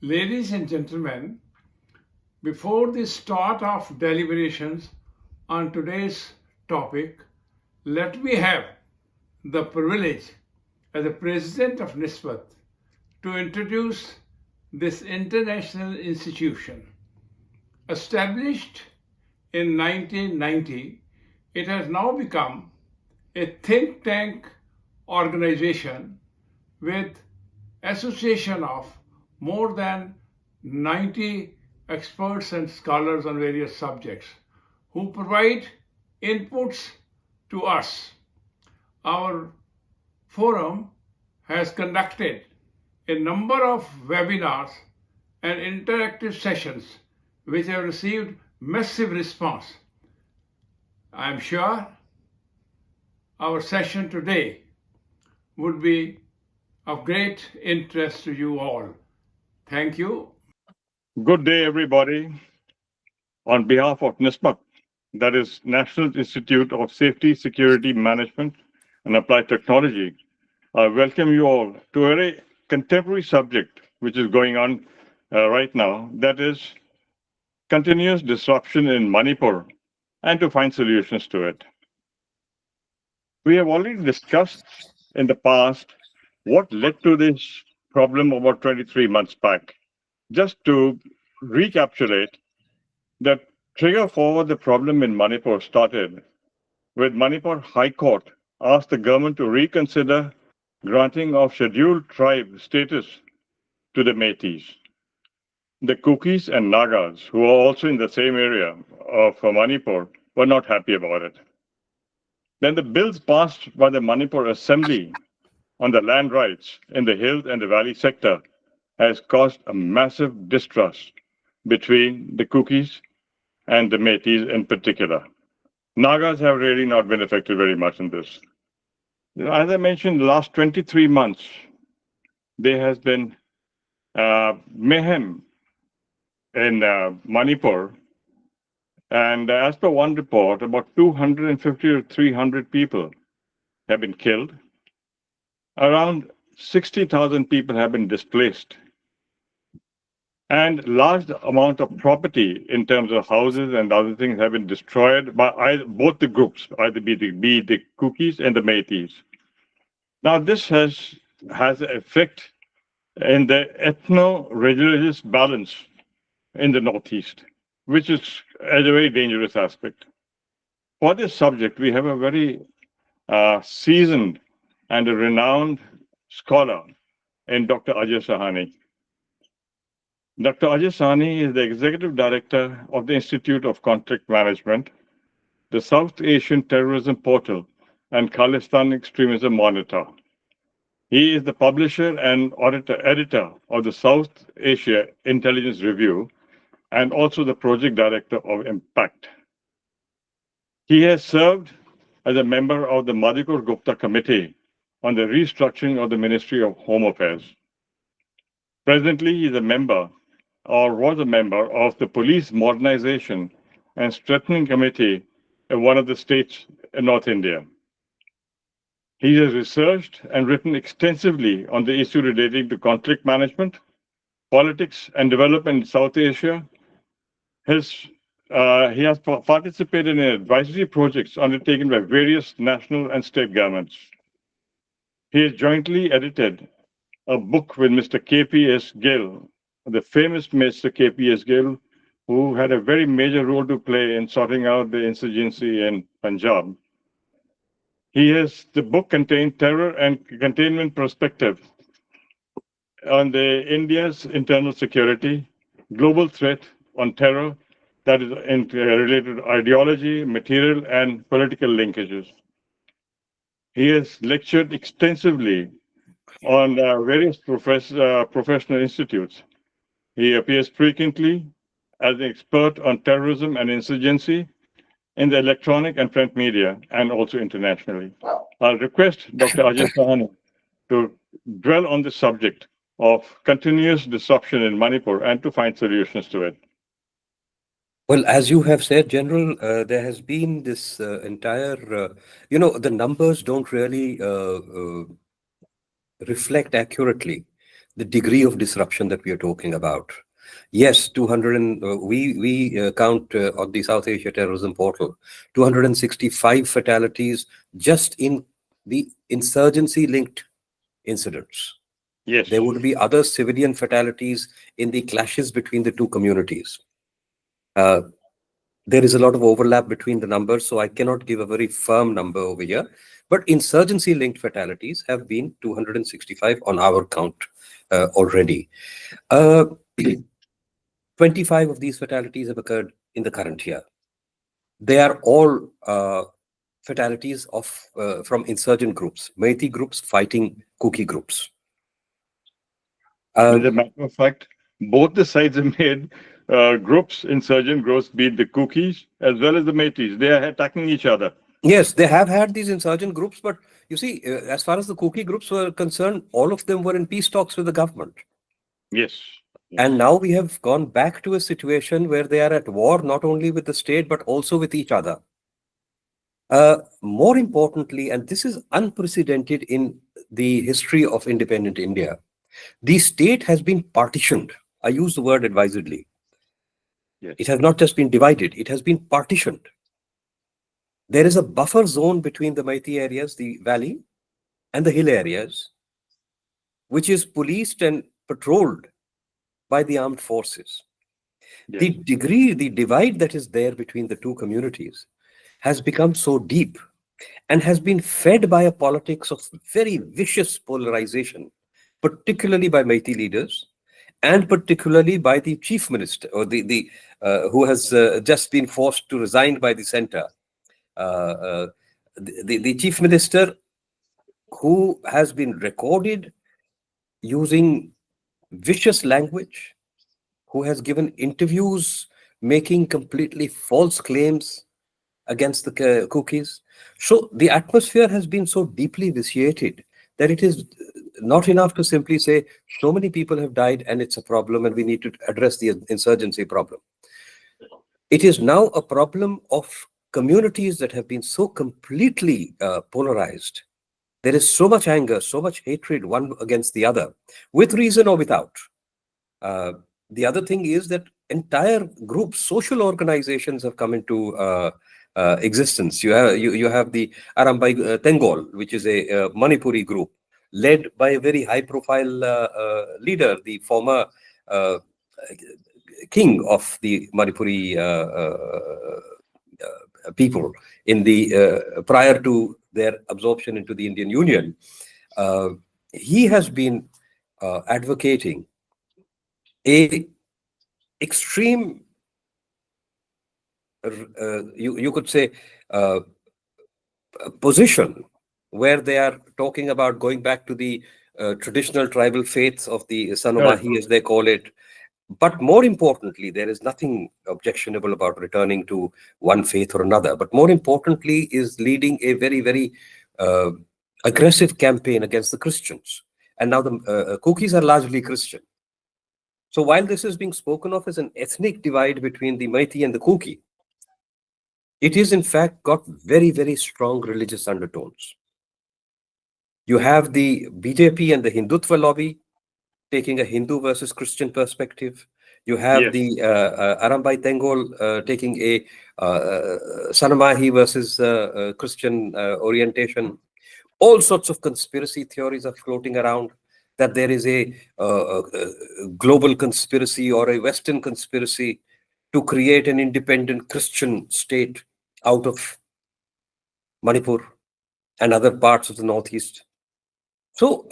Ladies and gentlemen, before the start of deliberations on today's topic, let me have the privilege as the president of NISSMAT to introduce this international institution. Established in 1990, it has now become a think tank organization with association of more than 90 experts and scholars on various subjects who provide inputs to us. Our forum has conducted a number of webinars and interactive sessions which have received massive response. I am sure our session today would be of great interest to you all. Thank you. Good day, everybody. On behalf of NISSMAT, that is National Institute of Safety, Security, Management, and Applied Technology, I welcome you all to a very contemporary subject which is going on right now, that is continuous disruption in Manipur, and to find solutions to it. We have already discussed in the past what led to this problem about 23 months back. Just to recapitulate, the trigger for the problem in Manipur started with Manipur High Court asked the government to reconsider granting of scheduled tribe status to the Meiteis. The Kukis and Nagas, who are also in the same area of Manipur, were not happy about it. Then the bills passed by the Manipur Assembly on the land rights in the hills and the valley sector has caused a massive distrust between the Kukis and the Meiteis in particular. Nagas have really not been affected very much in this. As I mentioned, the last 23 months, there has been mayhem in Manipur. And as per one report, about 250 to 300 people have been killed. Around 60,000 people have been displaced. And large amount of property in terms of houses and other things have been destroyed by both the groups, either be the Kukis and the Meiteis. Now, this has an effect in the ethno-religious balance in the Northeast, which is a very dangerous aspect. For this subject, we have a very seasoned and a renowned scholar in Dr. Ajai Sahni. Dr. Ajai Sahni is the Executive Director of the Institute of Conflict Management, the South Asian Terrorism Portal, and Khalistan Extremism Monitor. He is the publisher and editor of the South Asia Intelligence Review and also the project director of Impact. He has served as a member of the Madhukar Gupta Committee on the restructuring of the Ministry of Home Affairs. Presently, he is a member or was a member of the Police Modernization and Strengthening Committee in one of the states in North India. He has researched and written extensively on the issue relating to conflict management, politics, and development in South Asia. He has participated in advisory projects undertaken by various national and state governments. He has jointly edited a book with Mr. K.P.S. Gill, the famous Mr. K.P.S. Gill, who had a very major role to play in sorting out the insurgency in Punjab. The book contained terror and containment perspective on the India's internal security, global threat on terror that is related to ideology, material, and political linkages. He has lectured extensively on various professional institutes. He appears frequently as an expert on terrorism and insurgency in the electronic and print media and also internationally. I'll request Dr. Ajai Sahni to dwell on the subject of continuous disruption in Manipur and to find solutions to it. Well, as you have said, General, there has been this entire, the numbers don't really reflect accurately the degree of disruption that we are talking about. Yes, 200 and we count on the South Asia Terrorism Portal, 265 fatalities just in the insurgency-linked incidents. Yes. There would be other civilian fatalities in the clashes between the two communities. There is a lot of overlap between the numbers, so I cannot give a very firm number over here. But insurgency-linked fatalities have been 265 on our count already. 25 of these fatalities have occurred in the current year. They are all fatalities of from insurgent groups, Meiteis groups fighting Kuki groups. As a matter of fact, both the sides have made groups, insurgent groups, be it the Kukis as well as the Meiteis. They are attacking each other. Yes, they have had these insurgent groups, but you see, as far as the Kuki groups were concerned, all of them were in peace talks with the government. Yes. And now we have gone back to a situation where they are at war, not only with the state, but also with each other. More importantly, and this is unprecedented in the history of independent India, the state has been partitioned. I use the word advisedly. Yes. It has not just been divided, it has been partitioned. There is a buffer zone between the Meiteis areas, the valley, and the hill areas, which is policed and patrolled by the armed forces. Yes. The divide that is there between the two communities has become so deep and has been fed by a politics of very vicious polarization, particularly by Meiteis leaders and particularly by the chief minister, or the who has just been forced to resign by the center. The chief minister, who has been recorded using vicious language, who has given interviews making completely false claims against the Kukis. So the atmosphere has been so deeply vitiated that it is not enough to simply say so many people have died and it's a problem and we need to address the insurgency problem. It is now a problem of communities that have been so completely polarized. There is so much anger, so much hatred one against the other, with reason or without. The other thing is that entire groups, social organizations have come into existence. You have the Arambai Tengol, which is a Manipuri group led by a very high-profile leader, the former king of the Manipuri people in the prior to their absorption into the Indian Union. He has been advocating a extreme, you could say, position where they are talking about going back to the traditional tribal faiths of the Sanomahi, as they call it. But more importantly, there is nothing objectionable about returning to one faith or another. But more importantly is leading a very, very aggressive campaign against the Christians. And now the Kukis are largely Christian. So while this is being spoken of as an ethnic divide between the Meiteis and the Kuki, it is in fact got very, very strong religious undertones. You have the BJP and the Hindutva lobby taking a Hindu versus Christian perspective. You have the Arambai Tengol taking a Sanamahi versus Christian orientation. All sorts of conspiracy theories are floating around, that there is a global conspiracy or a Western conspiracy to create an independent Christian state out of Manipur and other parts of the Northeast. So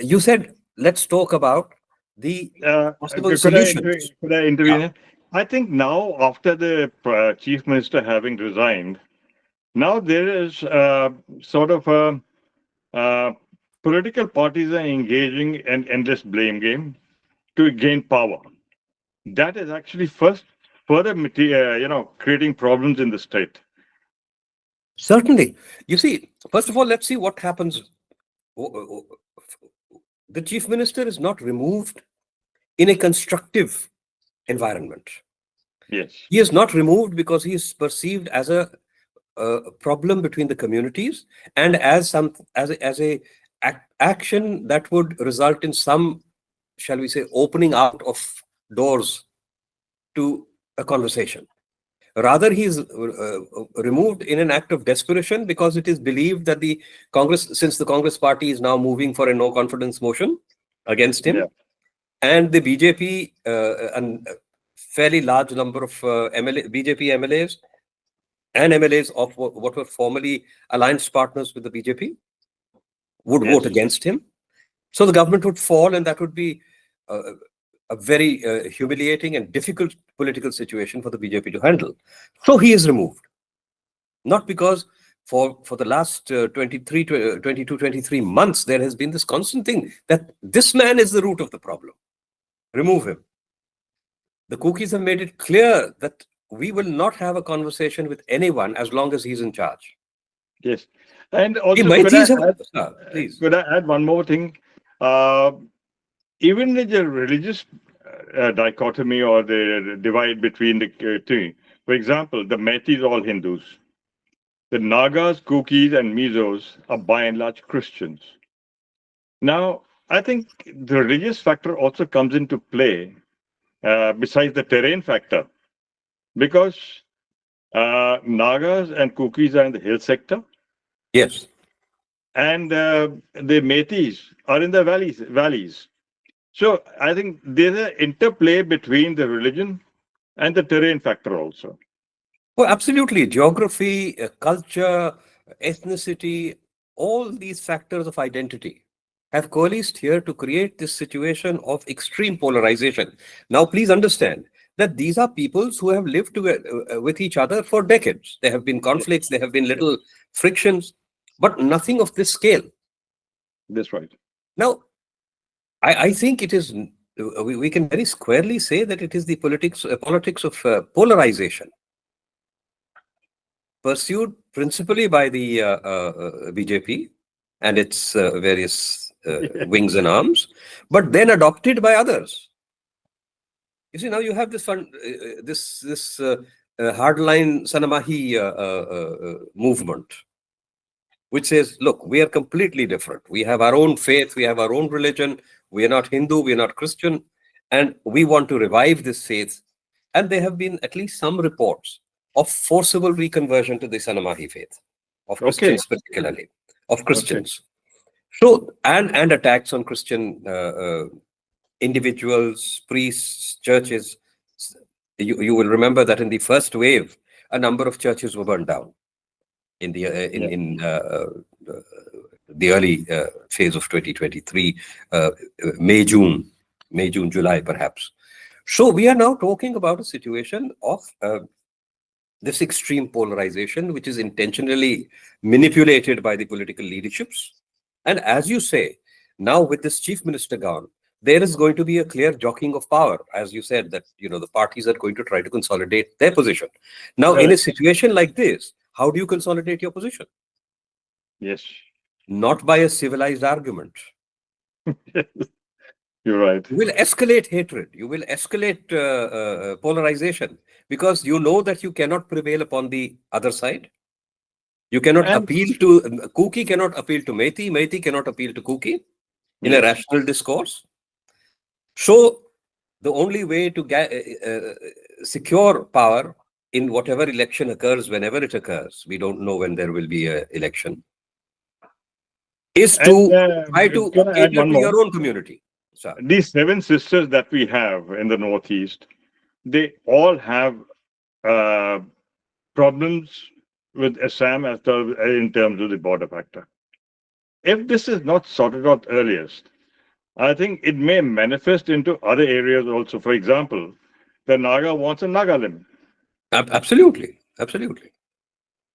you said, let's talk about the possible solutions. Could I intervene? Yeah. I think now, after the chief minister having resigned, now there is sort of political parties are engaging in endless blame game to gain power. That is actually further creating problems in the state. Certainly. You see, first of all, let's see what happens. The chief minister is not removed in a constructive environment. Yes. He is not removed because he is perceived as a problem between the communities and as a action that would result in some, shall we say, opening out of doors to a conversation. Rather, he is removed in an act of desperation because it is believed that the Congress, since the Congress party is now moving for a no confidence motion against him, and the BJP, and a fairly large number of BJP MLAs and MLAs of what were formerly alliance partners with the BJP would vote against him. So the government would fall, and that would be a very humiliating and difficult political situation for the BJP to handle. So he is removed. Not because for the last 23 months, there has been this constant thing that this man is the root of the problem. Remove him. The Kukis have made it clear that we will not have a conversation with anyone as long as he's in charge. Yes. And also, could I add one more thing? Even the religious dichotomy or the divide between the two. For example, the Meiteis are all Hindus. The Nagas, Kukis, and Mizos are by and large Christians. Now, I think the religious factor also comes into play besides the terrain factor, because Nagas and Kukis are in the hill sector. Yes. And the Meiteis are in the valleys. So I think there's an interplay between the religion and the terrain factor also. Well, absolutely. Geography, culture, ethnicity, all these factors of identity have coalesced here to create this situation of extreme polarization. Now, please understand that these are peoples who have lived with each other for decades. There have been conflicts, there have been little frictions, but nothing of this scale. That's right. Now, I think it is, we can very squarely say that it is the politics of polarization pursued principally by the BJP and its various wings and arms, but then adopted by others. You see, now you have this hardline Sanamahi movement, which says, look, we are completely different. We have our own faith, we have our own religion, we are not Hindu, we are not Christian, and we want to revive this faith. And there have been at least some reports of forcible reconversion to the Sanamahi faith, of Christians particularly, of Christians. So, and attacks on Christian individuals, priests, churches. You will remember that in the first wave, a number of churches were burned down in the the early phase of 2023, May, June, July, perhaps. So we are now talking about a situation of this extreme polarization, which is intentionally manipulated by the political leaderships. And as you say, now with this chief minister gone, there is going to be a clear jockeying of power. As you said, that the parties are going to try to consolidate their position. Now, in a situation like this, how do you consolidate your position? Yes. Not by a civilized argument. You're right. You will escalate hatred. You will escalate polarization, because you know that you cannot prevail upon the other side. You cannot appeal to Kuki, cannot appeal to Meitei, Meitei cannot appeal to Kuki in a rational discourse. So the only way to secure power in whatever election occurs, whenever it occurs, we don't know when there will be an election, is to try to cater to your own community. Sorry. These 7 sisters that we have in the Northeast, they all have problems with Assam in terms of the border factor. If this is not sorted out earliest, I think it may manifest into other areas also. For example, the Naga wants a Nagalim. Absolutely, absolutely.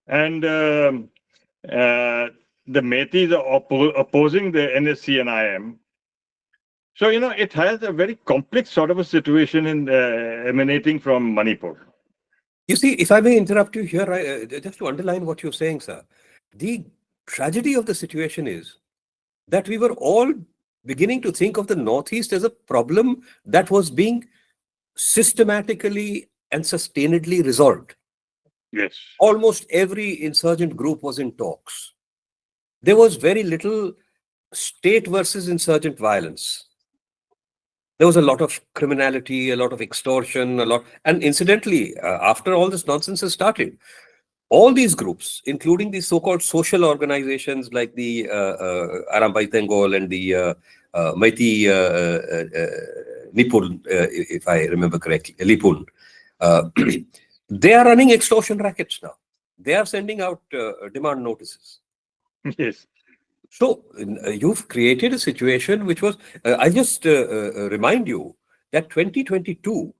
And the Meiteis are opposing the NSC and IM. So, it has a very complex sort of a situation emanating from Manipur. You see, if I may interrupt you here, just to underline what you're saying, sir, the tragedy of the situation is that we were all beginning to think of the Northeast as a problem that was being systematically and sustainedly resolved. Yes. Almost every insurgent group was in talks. There was very little state versus insurgent violence. There was a lot of criminality, a lot of extortion, and incidentally, after all this nonsense has started, all these groups, including the so-called social organizations like the Arambai Tengol and the Meiteis Nipun, if I remember correctly, Lipun, they are running extortion rackets now. They are sending out demand notices. Yes. So you've created a situation which was, I just remind you that 2022,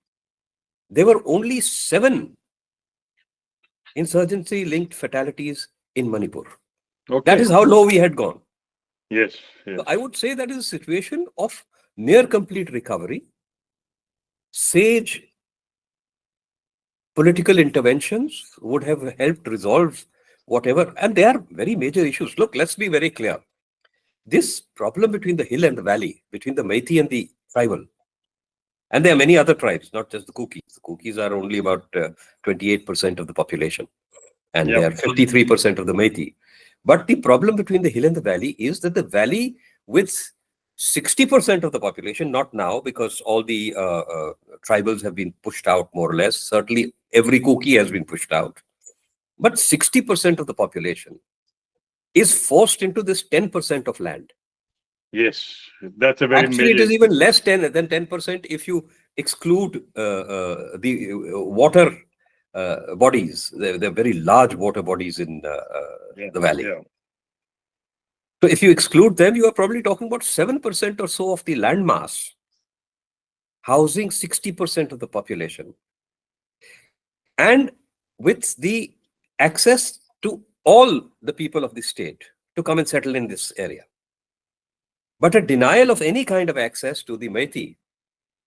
there were only 7 insurgency-linked fatalities in Manipur. Okay. That is how low we had gone. Yes. Yes. So I would say that is a situation of near complete recovery. Sage political interventions would have helped resolve whatever, and they are very major issues. Look, let's be very clear. This problem between the hill and the valley, between the Meiteis and the tribal, and there are many other tribes, not just the Kukis. The Kukis are only about 28% of the population, and they are 53% of the Meiteis. But the problem between the hill and the valley is that the valley, with 60% of the population, not now because all the tribals have been pushed out more or less. Certainly, every Kuki has been pushed out. But 60% of the population is forced into this 10% of land. Yes, that's a very Actually, it major. is even less than 10% if you exclude the water bodies. They're very large water bodies in the valley. Yeah. So if you exclude them, you are probably talking about 7% or so of the land mass, housing 60% of the population, and with the access to all the people of the state to come and settle in this area. But a denial of any kind of access to the Meiteis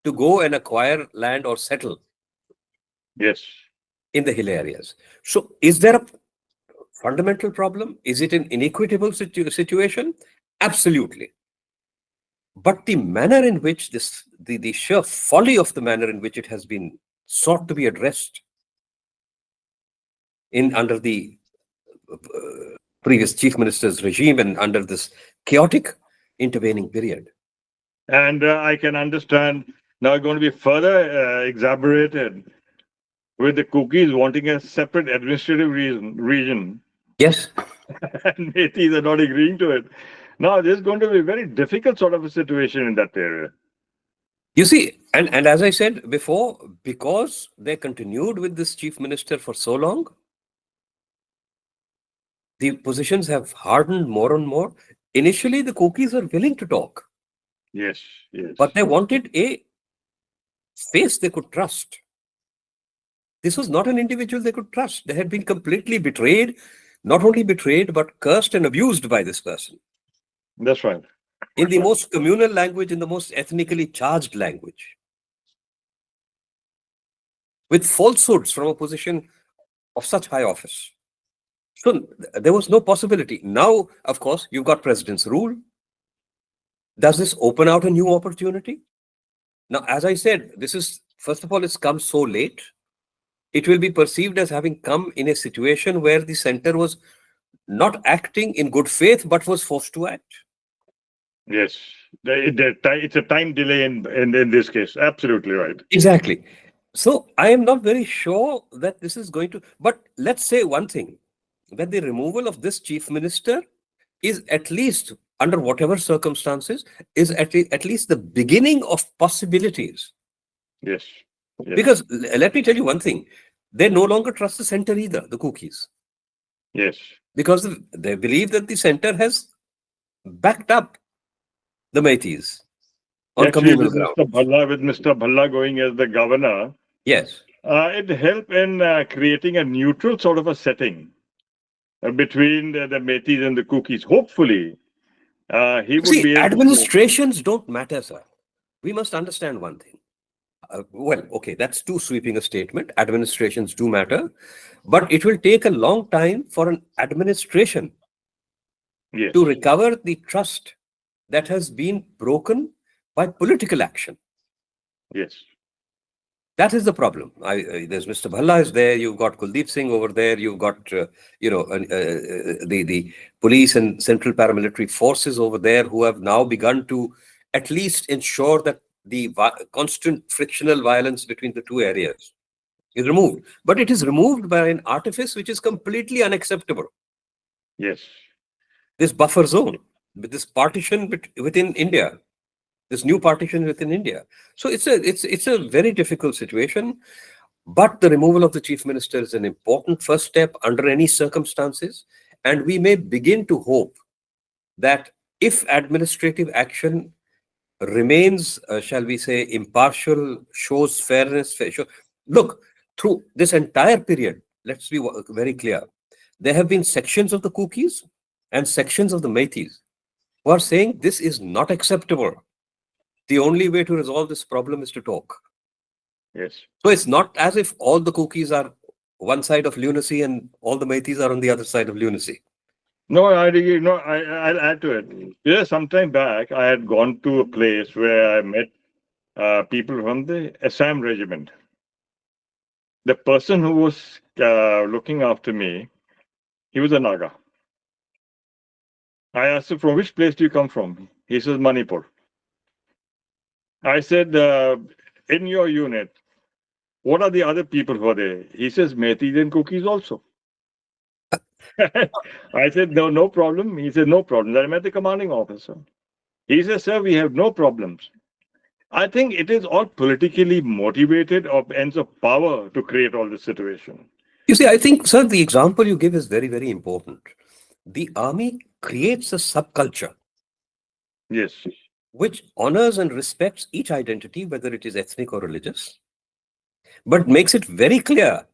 to go and acquire land or settle Yes. in the hill areas. So is there a fundamental problem? Is it an inequitable situation? Absolutely. But the manner in which the sheer folly of the manner in which it has been sought to be addressed under the previous chief minister's regime and under this chaotic intervening period. And I can understand now going to be further exacerbated with the Kukis wanting a separate administrative region. Yes. And Meiteis are not agreeing to it. Now, this is going to be a very difficult sort of a situation in that area. You see, and as I said before, because they continued with this chief minister for so long, the positions have hardened more and more. Initially, the Kukis are willing to talk. Yes, yes. But they wanted a face they could trust. This was not an individual they could trust. They had been completely betrayed, not only betrayed, but cursed and abused by this person. That's right. In the most communal language, in the most ethnically charged language. With falsehoods from a position of such high office. So there was no possibility. Now, of course, you've got president's rule. Does this open out a new opportunity? Now, as I said, this is, first of all, it's come so late. It will be perceived as having come in a situation where the center was not acting in good faith, but was forced to act. Yes. It's a time delay in this case. Absolutely right. Exactly. So I am not very sure that this is going to, but let's say one thing, that the removal of this chief minister is at least, under whatever circumstances, is at least the beginning of possibilities. Yes. Yes. Because let me tell you one thing, they no longer trust the center either, the Kukis. Yes. Because they believe that the center has backed up the Meiteis on communal ground. With Mr. Bhalla going as the governor, yes, it helped in creating a neutral sort of a setting between the Meiteis and the Kukis. Hopefully, he would be able administrations don't matter, sir. We must understand one thing. Well, okay, that's too sweeping a statement. Administrations do matter, but it will take a long time for an administration to recover the trust that has been broken by political action. Yes. That is the problem. There's Mr. Bhalla is there. You've got Kuldeep Singh over there. You've got the police and central paramilitary forces over there who have now begun to at least ensure that the constant frictional violence between the two areas is removed. But it is removed by an artifice which is completely unacceptable. Yes. This buffer zone, this partition within India. This new partition within India. So it's a very difficult situation, but the removal of the chief minister is an important first step under any circumstances, and we may begin to hope that if administrative action remains, shall we say, impartial, shows fairness. Look, through this entire period, let's be very clear, there have been sections of the Kukis and sections of the Meiteis who are saying this is not acceptable. The only way to resolve this problem is to talk. Yes. So it's not as if all the Kukis are one side of lunacy and all the Meiteis are on the other side of lunacy. No, I'll add to it. Yeah, some time back, I had gone to a place where I met people from the Assam regiment. The person who was looking after me, he was a Naga. I asked him, from which place do you come from? He says, Manipur. I said, in your unit, what are the other people who are there? He says, Meiteis and Kukis also. I said, no problem. He said, no problem. I met the commanding officer. He says, sir, we have no problems. I think it is all politically motivated or ends of power to create all this situation. You see, I think, sir, the example you give is very, very important. The army creates a subculture. Yes. Which honors and respects each identity, whether it is ethnic or religious, but makes it very clear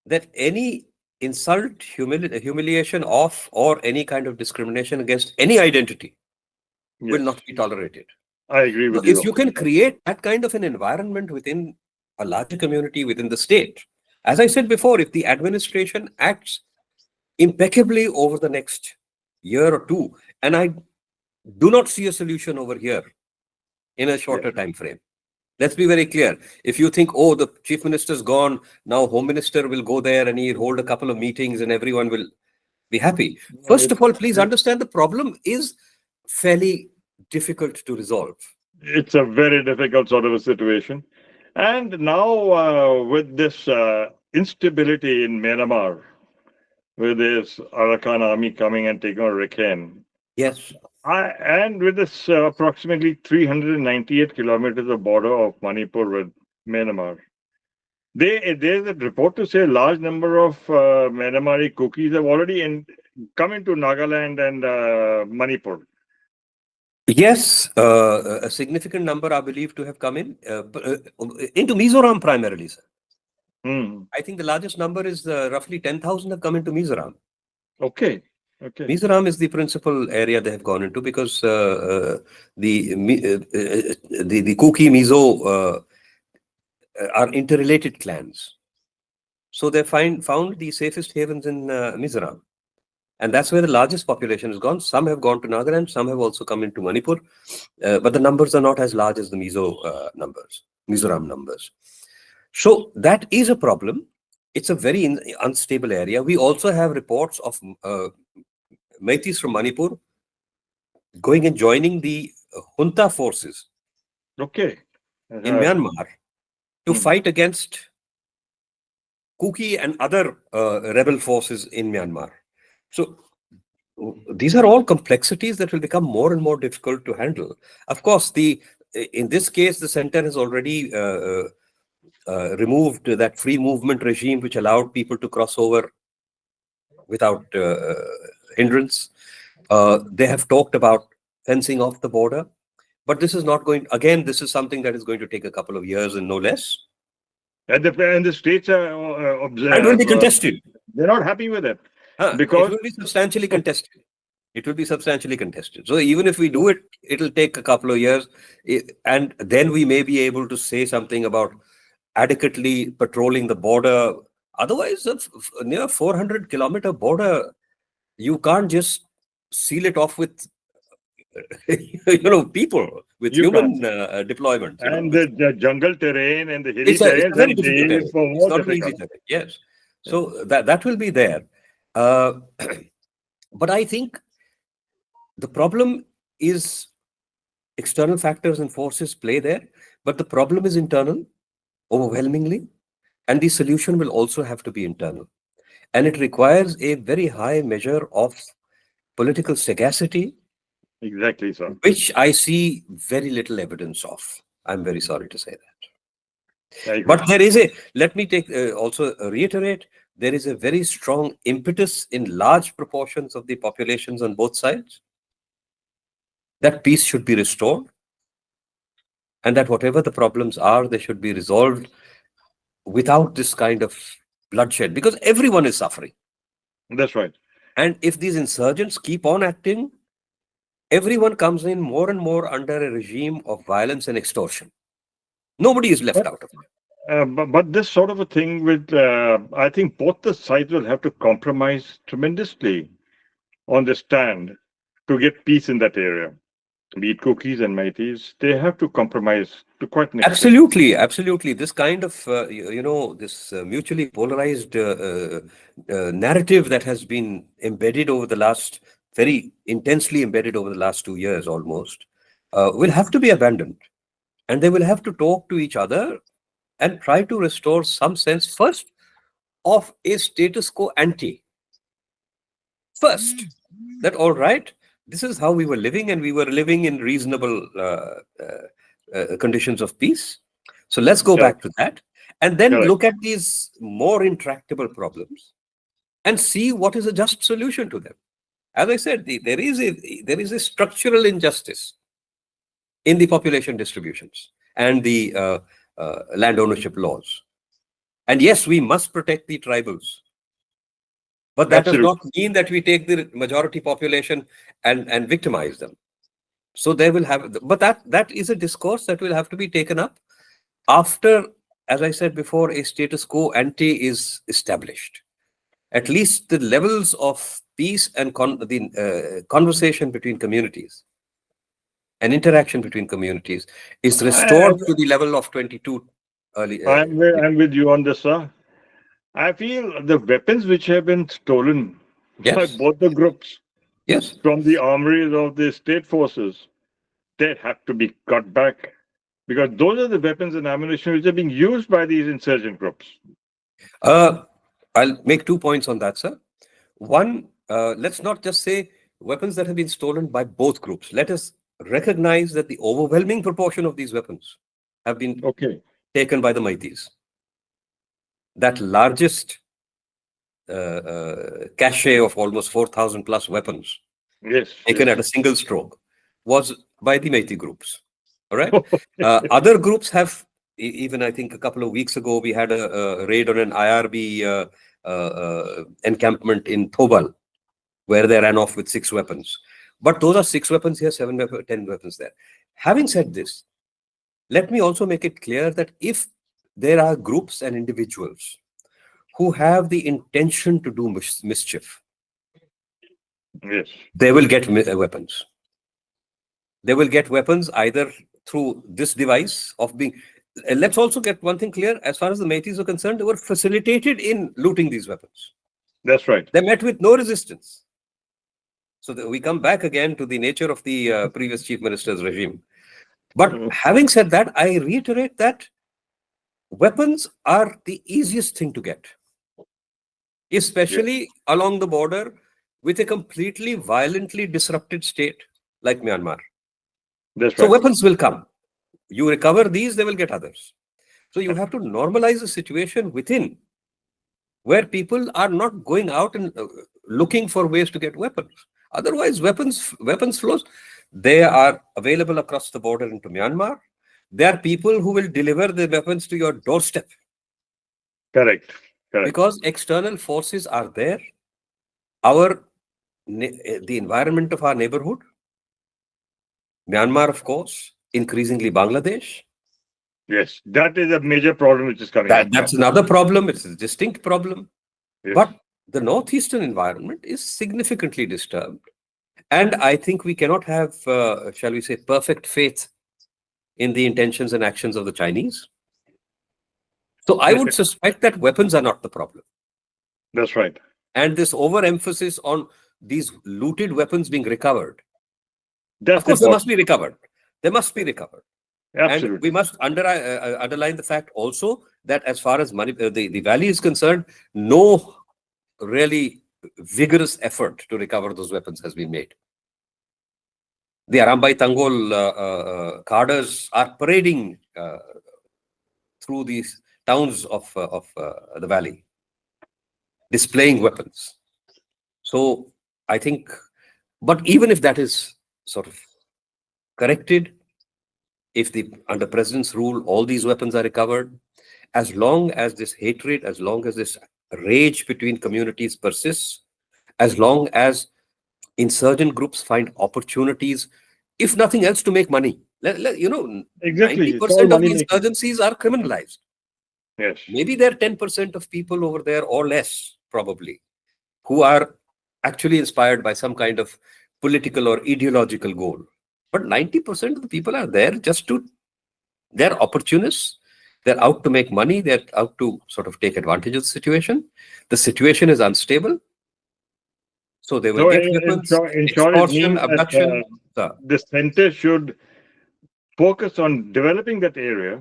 that any insult, humiliation of, or any kind of discrimination against any identity will not be tolerated. I agree with you. If you can create that kind of an environment within a larger community, within the state, as I said before, if the administration acts impeccably over the next year or two, and I do not see a solution over here in a shorter time frame. Let's be very clear. If you think, oh, the chief minister's gone, now home minister will go there and he'll hold a couple of meetings and everyone will be happy. First of all, please understand the problem is fairly difficult to resolve. It's a very difficult sort of a situation. And now with this instability in Myanmar, with this Arakan army coming and taking over Rakhine. Yes. And with this approximately 398 kilometers of border of Manipur with Myanmar, there's a report to say a large number of Myanmari Kukis have already come into Nagaland and Manipur. Yes, a significant number are believed to have come into Mizoram primarily, sir. I think the largest number is roughly 10,000 have come into Mizoram. Okay. Mizoram is the principal area they have gone into because the Kuki Mizo are interrelated clans. So they found the safest havens in Mizoram. And that's where the largest population has gone. Some have gone to Nagaland, some have also come into Manipur. But the numbers are not as large as the Mizoram numbers. So that is a problem. It's a very unstable area. We also have reports of Meiteis from Manipur going and joining the junta forces in Myanmar to fight against Kuki and other rebel forces in Myanmar. So these are all complexities that will become more and more difficult to handle. Of course, in this case, the center has already removed that free movement regime which allowed people to cross over without hindrance. They have talked about fencing off the border, but this is not going, again, this is something that is going to take a couple of years and no less. And the states are observed. And will be contested. They're not happy with it. Because it will be substantially contested. It will be substantially contested. So even if we do it, it'll take a couple of years. And then we may be able to say something about adequately patrolling the border. Otherwise, a near 400-kilometer border, you can't just seal it off with people with You human can't. deployment. And the jungle terrain and the hilly It's terrain a are very difficult terrain. for It's more not an easy difficult. terrain. Yes. So that will be there. But I think the problem is external factors and forces play there, but the problem is internal overwhelmingly, and the solution will also have to be internal. And it requires a very high measure of political sagacity, Exactly, sir. which I see very little evidence of. I'm very sorry to say that. I agree. But there is let me also reiterate, there is a very strong impetus in large proportions of the populations on both sides that peace should be restored, and that whatever the problems are, they should be resolved without this kind of bloodshed, because everyone is suffering. That's right. And if these insurgents keep on acting, everyone comes in more and more under a regime of violence and extortion. Nobody is left out of it. But this sort of a thing I think both the sides will have to compromise tremendously on the stand to get peace in that area. Be it Kukis and Meiteis, they have to compromise to quite an extent. Absolutely, absolutely. This kind of, this mutually polarized narrative that has been embedded over the last, very intensely embedded over the last 2 years almost, will have to be abandoned. And they will have to talk to each other and try to restore some sense first of a status quo ante. First, that all right, this is how we were living, and we were living in reasonable conditions of peace. So let's go back to that, and then Correct. look at these more intractable problems and see what is a just solution to them. As I said, there is a structural injustice in the population distributions and the land ownership laws. And yes, we must protect the tribals. But that does not mean that we take the majority population and victimize them. So they will have, but that is a discourse that will have to be taken up after, as I said before, a status quo ante is established. At least the levels of peace and conversation between communities and interaction between communities is restored to the level of 22 early. I'm with you on this, sir. I feel the weapons which have been stolen by both the groups from the armories of the state forces, they have to be cut back, because those are the weapons and ammunition which are being used by these insurgent groups. I'll make 2 points on that, sir. One, let's not just say weapons that have been stolen by both groups. Let us recognize that the overwhelming proportion of these weapons have been taken by the Meiteis. That largest cache of almost 4,000 plus weapons taken at a single stroke was by the Meitei groups. All right. Other groups have, even I think a couple of weeks ago, we had a raid on an IRB encampment in Thobal, where they ran off with 6 weapons. But those are 6 weapons here, 7 weapons, 10 weapons there. Having said this, let me also make it clear that if there are groups and individuals who have the intention to do mischief, they will get weapons. They will get weapons either through this device of being... let's also get one thing clear. As far as the Meiteis are concerned, they were facilitated in looting these weapons. That's right. They met with no resistance. So we come back again to the nature of the previous chief minister's regime. But having said that, I reiterate that weapons are the easiest thing to get, especially along the border with a completely violently disrupted state like Myanmar. So weapons will come. You recover these, they will get others. So you have to normalize the situation within, where people are not going out and looking for ways to get weapons. Otherwise, weapons flows, they are available across the border into Myanmar. There are people who will deliver the weapons to your doorstep. Correct. Because external forces are there. The environment of our neighborhood, Myanmar, of course, increasingly Bangladesh. Yes, that is a major problem which is coming up. That's another problem. It's a distinct problem. But the northeastern environment is significantly disturbed. And I think we cannot have, shall we say, perfect faith in the intentions and actions of the Chinese. So I would suspect that weapons are not the problem. That's right. And this overemphasis on these looted weapons being recovered. That's of course, they important. must be recovered. They must be recovered. Absolutely. And we must underline the fact also that as far as the valley is concerned, no really vigorous effort to recover those weapons has been made. The Arambai Tangol cadres are parading through these towns of the valley, displaying weapons. So I think, but even if that is sort of corrected, if under president's rule, all these weapons are recovered, as long as this hatred, as long as this rage between communities persists, as long as insurgent groups find opportunities, if nothing else, to make money. Exactly. 90% of the insurgencies are criminalized. Yes. Maybe there are 10% of people over there or less, probably, who are actually inspired by some kind of political or ideological goal. But 90% of the people are there they're opportunists. They're out to make money. They're out to sort of take advantage of the situation. The situation is unstable. So they will get weapons, extortion, abduction. The center should focus on developing that area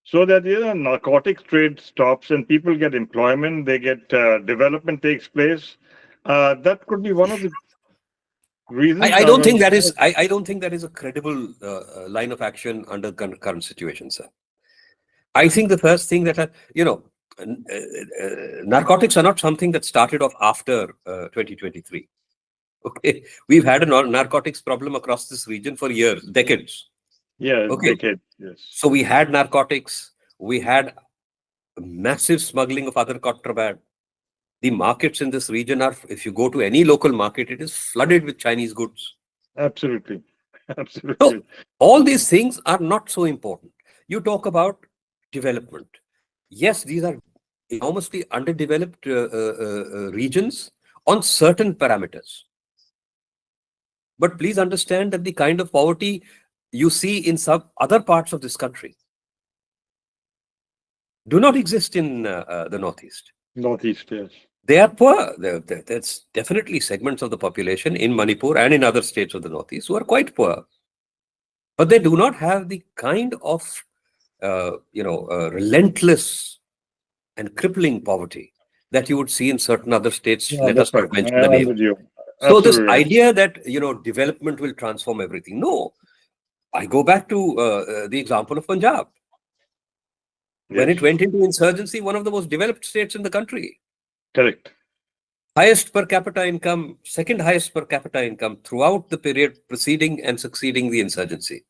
so that narcotics trade stops and people get employment, they get development takes place. That could be one of the reasons. I don't think that is. I don't think that is a credible line of action under current situation, sir. I think the first thing that narcotics are not something that started off after 2023. Okay, we've had a narcotics problem across this region for years, decades. Yeah, okay. Decades. Yes. So we had narcotics. We had massive smuggling of other contraband. The markets in this region are, if you go to any local market, it is flooded with Chinese goods. Absolutely. Absolutely. So all these things are not so important. You talk about development. Yes, these are enormously underdeveloped regions on certain parameters. But please understand that the kind of poverty you see in some other parts of this country do not exist in the Northeast. Northeast, yes. They are poor. There's definitely segments of the population in Manipur and in other states of the Northeast who are quite poor. But they do not have the kind of, relentless and crippling poverty that you would see in certain other states. Yeah, Let us not mention the name. So this idea that, development will transform everything. No. I go back to the example of Punjab. When it went into insurgency, one of the most developed states in the country. Correct. Highest per capita income, second highest per capita income throughout the period preceding and succeeding the insurgency.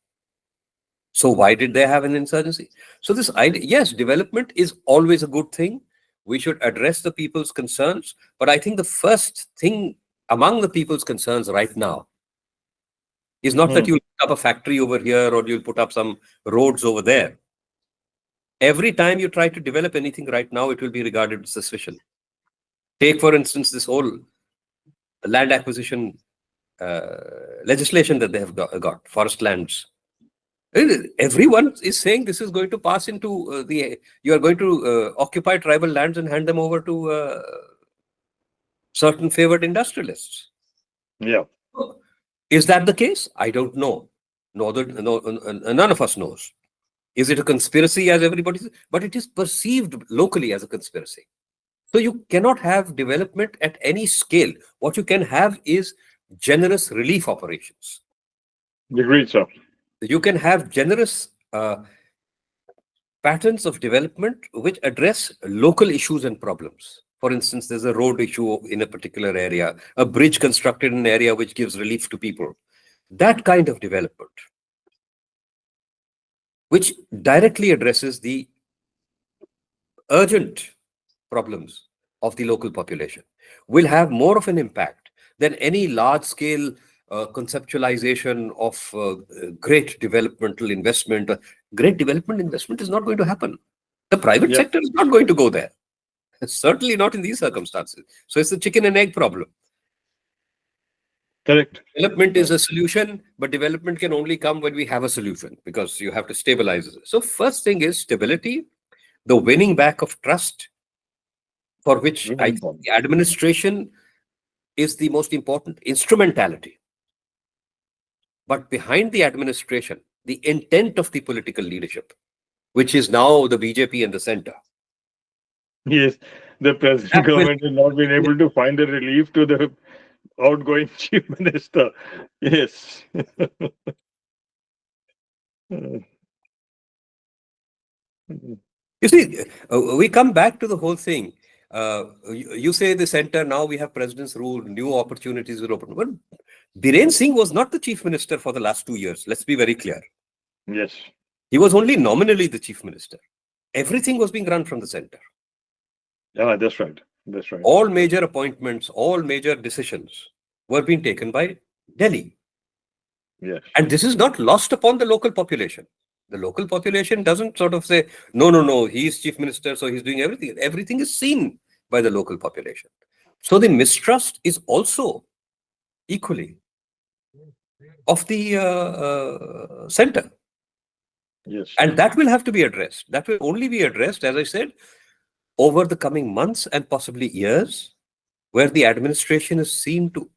So why did they have an insurgency? So this idea, yes, development is always a good thing. We should address the people's concerns. But I think the first thing among the people's concerns right now is not that you'll put up a factory over here or you'll put up some roads over there. Every time you try to develop anything right now, it will be regarded with suspicion. Take, for instance, this whole land acquisition legislation that they have got, forest lands. Everyone is saying this is going to pass into you are going to occupy tribal lands and hand them over to certain favored industrialists. Yeah. Is that the case? I don't know. None of us knows. Is it a conspiracy as everybody says? But it is perceived locally as a conspiracy. So you cannot have development at any scale. What you can have is generous relief operations. Agreed, sir. You can have generous patterns of development which address local issues and problems. For instance, there's a road issue in a particular area, a bridge constructed in an area which gives relief to people. That kind of development, which directly addresses the urgent problems of the local population, will have more of an impact than any large-scale conceptualization of great developmental investment. Great development investment is not going to happen. The private sector is not going to go there. Certainly not in these circumstances. So it's the chicken and egg problem. Correct. Development is a solution, but development can only come when we have a solution, because you have to stabilize it. So first thing is stability, the winning back of trust, for which Very I think important. the administration is the most important instrumentality. But behind the administration, the intent of the political leadership, which is now the BJP and the center. Yes, the present That will government has not been able to find a relief to the outgoing chief minister. Yes. You see, we come back to the whole thing. You say the center, now we have president's rule, new opportunities will open. Well, Biren Singh was not the chief minister for the last 2 years. Let's be very clear. Yes. He was only nominally the chief minister. Everything was being run from the center. Yeah, that's right. That's right. All major appointments, all major decisions were being taken by Delhi. Yes. And this is not lost upon the local population. The local population doesn't sort of say, no, he's chief minister, so he's doing everything. Everything is seen by the local population. So the mistrust is also equally of the center. Yes. And that will have to be addressed. That will only be addressed, as I said, over the coming months and possibly years, where the administration is seen to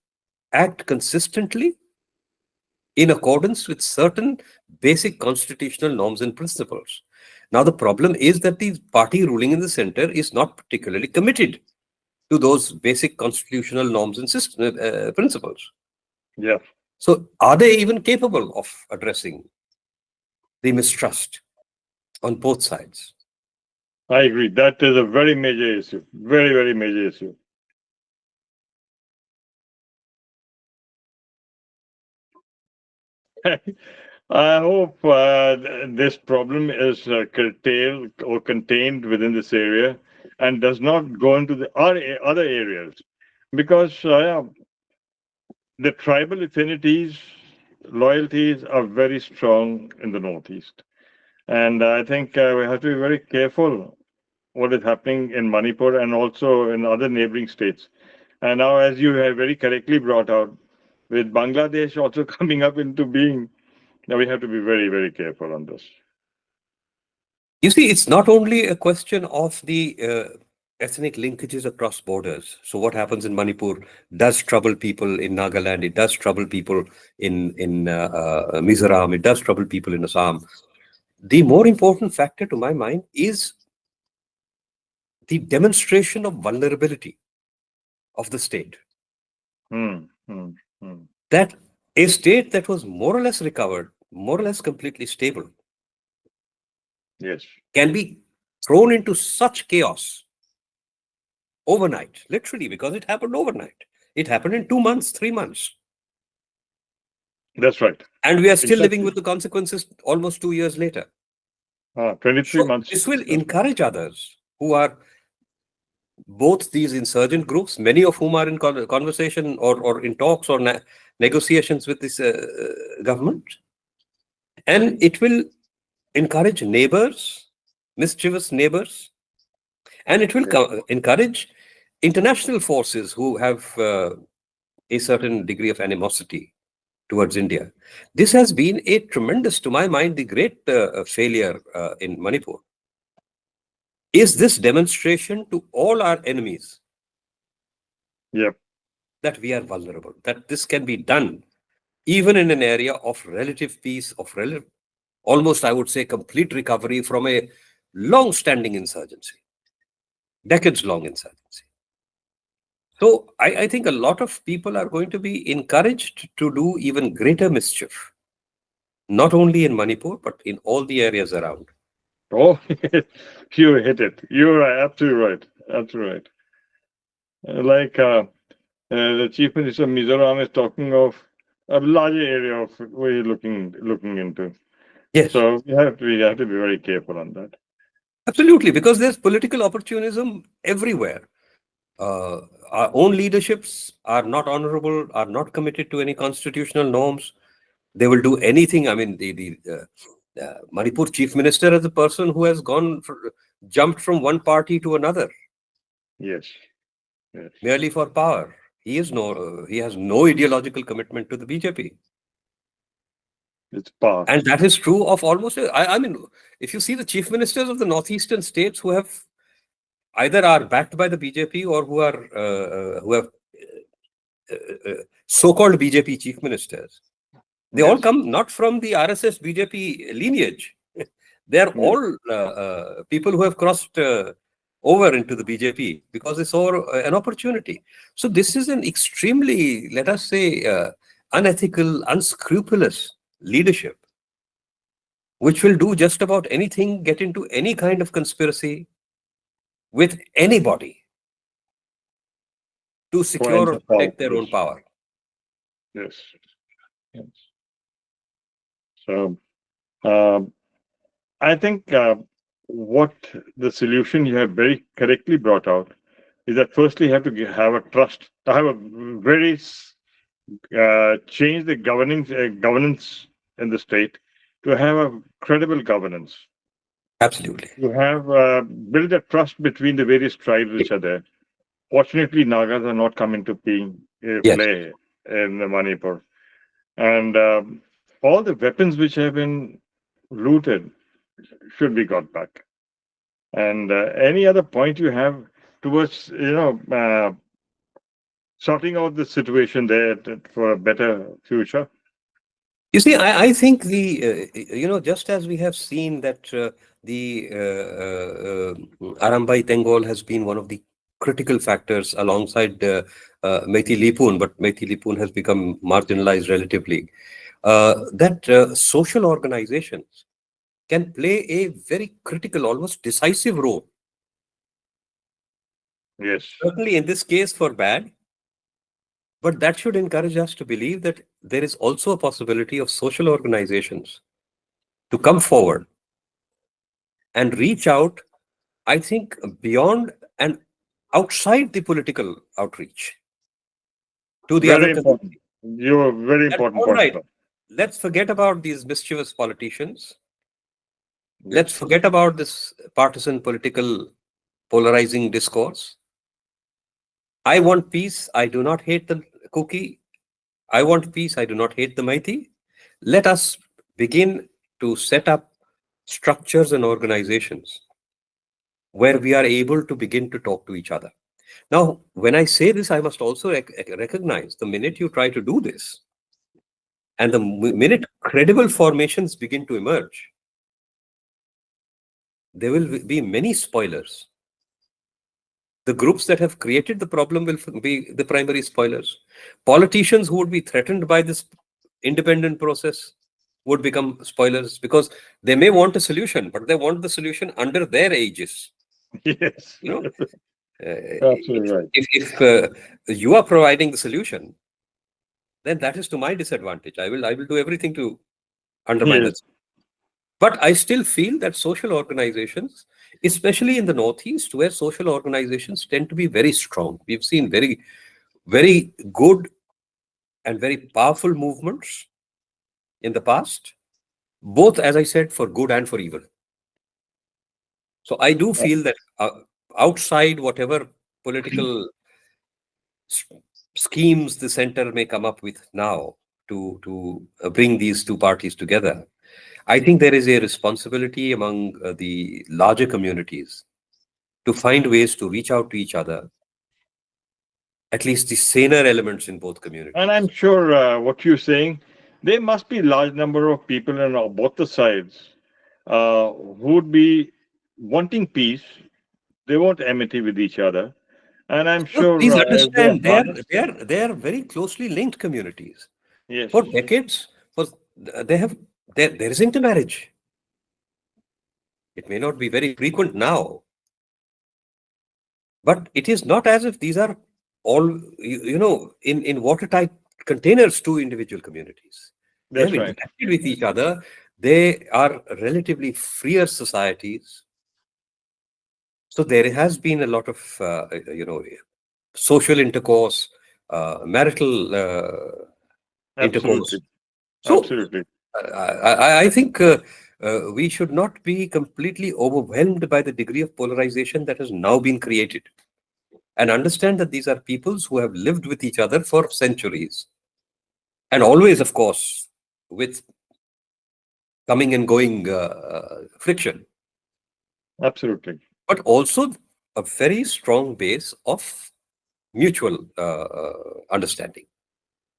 act consistently in accordance with certain basic constitutional norms and principles. Now, the problem is that the party ruling in the center is not particularly committed to those basic constitutional norms and principles. Yeah. So, are they even capable of addressing the mistrust on both sides? I agree. That is a very major issue. Very, very major issue. I hope this problem is curtailed or contained within this area and does not go into the other areas, because the tribal affinities, loyalties are very strong in the Northeast. And I think we have to be very careful what is happening in Manipur and also in other neighboring states. And now, as you have very correctly brought out, with Bangladesh also coming up into being, now we have to be very, very careful on this. You see, it's not only a question of the ethnic linkages across borders. So what happens in Manipur does trouble people in Nagaland. It does trouble people in Mizoram. It does trouble people in Assam. The more important factor to my mind is the demonstration of vulnerability of the state. That a state that was more or less recovered, more or less completely stable, Yes, can be thrown into such chaos overnight, literally, because it happened overnight. It happened in 2 months, 3 months. that's right. And we are still Exactly. living with the consequences almost 2 years later. 23 months. This will encourage others who are both these insurgent groups, many of whom are in conversation or in talks or negotiations with this government. And it will encourage neighbors, mischievous neighbors, and it will encourage international forces who have a certain degree of animosity towards India. This has been a tremendous, to my mind, the great failure in Manipur. Is this demonstration to all our enemies that we are vulnerable, that this can be done even in an area of relative peace, of almost, I would say, complete recovery from a long-standing insurgency, decades-long insurgency. So I think a lot of people are going to be encouraged to do even greater mischief, not only in Manipur, but in all the areas around. Oh, you hit it. You're absolutely right. Absolutely right. Like the Chief Minister of Mizoram is talking of a larger area of we're looking into. Yes. So we have to be very careful on that. Absolutely, because there's political opportunism everywhere. Our own leaderships are not honorable, are not committed to any constitutional norms. They will do anything. I mean, the Manipur chief minister is a person who has jumped from one party to another. Yes. Merely for power. he has no ideological commitment to the BJP. It's past. And that is true of almost, I mean, if you see the chief ministers of the northeastern states who have either are backed by the BJP or who have so-called BJP chief ministers, they all come not from the RSS BJP lineage. They are all people who have crossed over into the BJP because they saw an opportunity. So this is an extremely, let us say, unethical, unscrupulous leadership, which will do just about anything, get into any kind of conspiracy with anybody to secure or protect their own power. Yes. So, I think what the solution you have very correctly brought out is that firstly you have to have a trust, to have a very change the governance in the state, to have a credible governance. Absolutely. To have build a trust between the various tribes which are there. Fortunately, Nagas are not come into play in Manipur, and all the weapons which have been looted should be got back. And any other point you have towards sorting out the situation there for a better future? You see, I think just as we have seen that the Arambai Tengol has been one of the critical factors alongside Meiteis Lipun, but Meiteis Lipun has become marginalized relatively, that social organizations can play a very critical, almost decisive role. Yes. Certainly in this case for bad, but that should encourage us to believe that there is also a possibility of social organizations to come forward and reach out, I think, beyond and outside the political outreach to the Very other important. You're very important point. Right. Let's forget about these mischievous politicians. Yes. Let's forget about this partisan political polarizing discourse. I want peace. I do not hate the Kuki. I want peace. I do not hate the Meiteis. Let us begin to set up structures and organizations where we are able to begin to talk to each other. Now, when I say this, I must also recognize the minute you try to do this, and the minute credible formations begin to emerge, there will be many spoilers. The groups that have created the problem will be the primary spoilers. Politicians who would be threatened by this independent process would become spoilers because they may want a solution, but they want the solution under their aegis. Yes. Absolutely right. If you are providing the solution, then that is to my disadvantage. I will do everything to undermine that. But I still feel that social organizations, especially in the Northeast, where social organizations tend to be very strong. We've seen very, very good and very powerful movements in the past, both, as I said, for good and for evil. So I do feel that outside whatever political schemes the center may come up with now to bring these two parties together, I think there is a responsibility among the larger communities to find ways to reach out to each other, at least the saner elements in both communities. And I'm sure what you're saying, there must be a large number of people on both the sides who would be wanting peace. They want amity with each other. And I'm sure... Please understand, they are very closely linked communities. Yes. For decades, there is intermarriage. It may not be very frequent now, but it is not as if these are all, in watertight containers, two individual communities. They have interacted with each other. They are relatively freer societies. So there has been a lot of, social intercourse, marital intercourse. So, absolutely. I think we should not be completely overwhelmed by the degree of polarization that has now been created. and understand that these are peoples who have lived with each other for centuries. And always, of course, with coming and going friction. Absolutely. But also a very strong base of mutual understanding.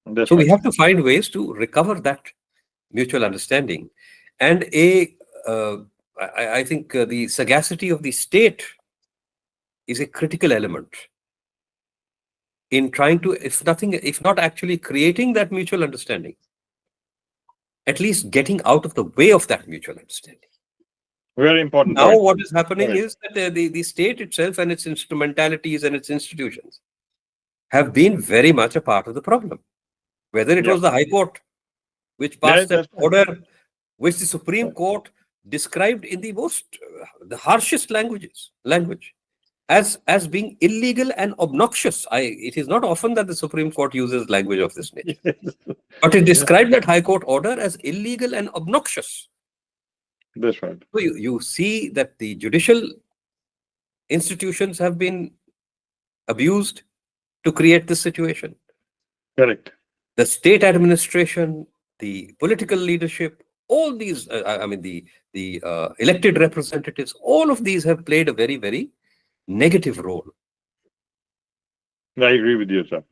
That's So we right. have to find ways to recover that mutual understanding. And I think the sagacity of the state is a critical element in trying to, if not actually creating that mutual understanding, at least getting out of the way of that mutual understanding. Very important Now, point. what is happening Right. is that the state itself and its instrumentalities and its institutions have been very much a part of the problem. Whether it Yeah. was the High Court, which Yeah, passed an that's right. order which the Supreme Court described in the the harshest language as being illegal and obnoxious. It is not often that the Supreme Court uses language of this nature, but it described that High Court order as illegal and obnoxious. That's right. So you see that the judicial institutions have been abused to create this situation. Correct. The state administration, the political leadership, all these, the elected representatives, all of these have played a very, very negative role. I agree with you, sir.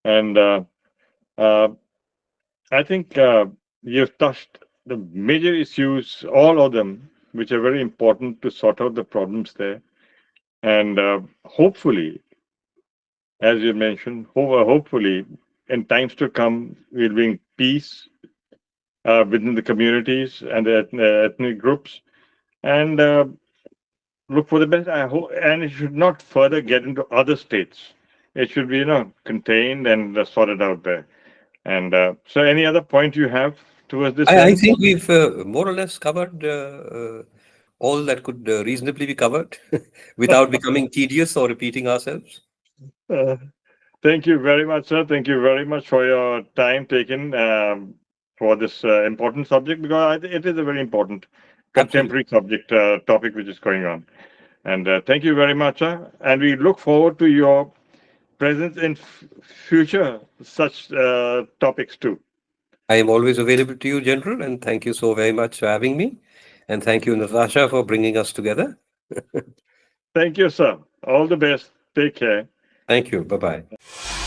And I think you've touched the major issues, all of them, which are very important to sort out the problems there. And hopefully, as you mentioned, hopefully, in times to come, we'll bring peace within the communities and the ethnic groups, and look for the best. I hope, and it should not further get into other states. It should be, contained and sorted out there. And so, any other point you have towards this I end? think we've more or less covered all that could reasonably be covered without becoming tedious or repeating ourselves. Thank you very much, sir. Thank you very much for your time taken for this important subject, because it is a very important contemporary subject topic which is going on. And thank you very much, sir. And we look forward to your presence in future such topics too. I am always available to you, General, and thank you so very much for having me. And thank you, Natasha, for bringing us together. Thank you, sir. All the best. Take care. Thank you. Bye-bye.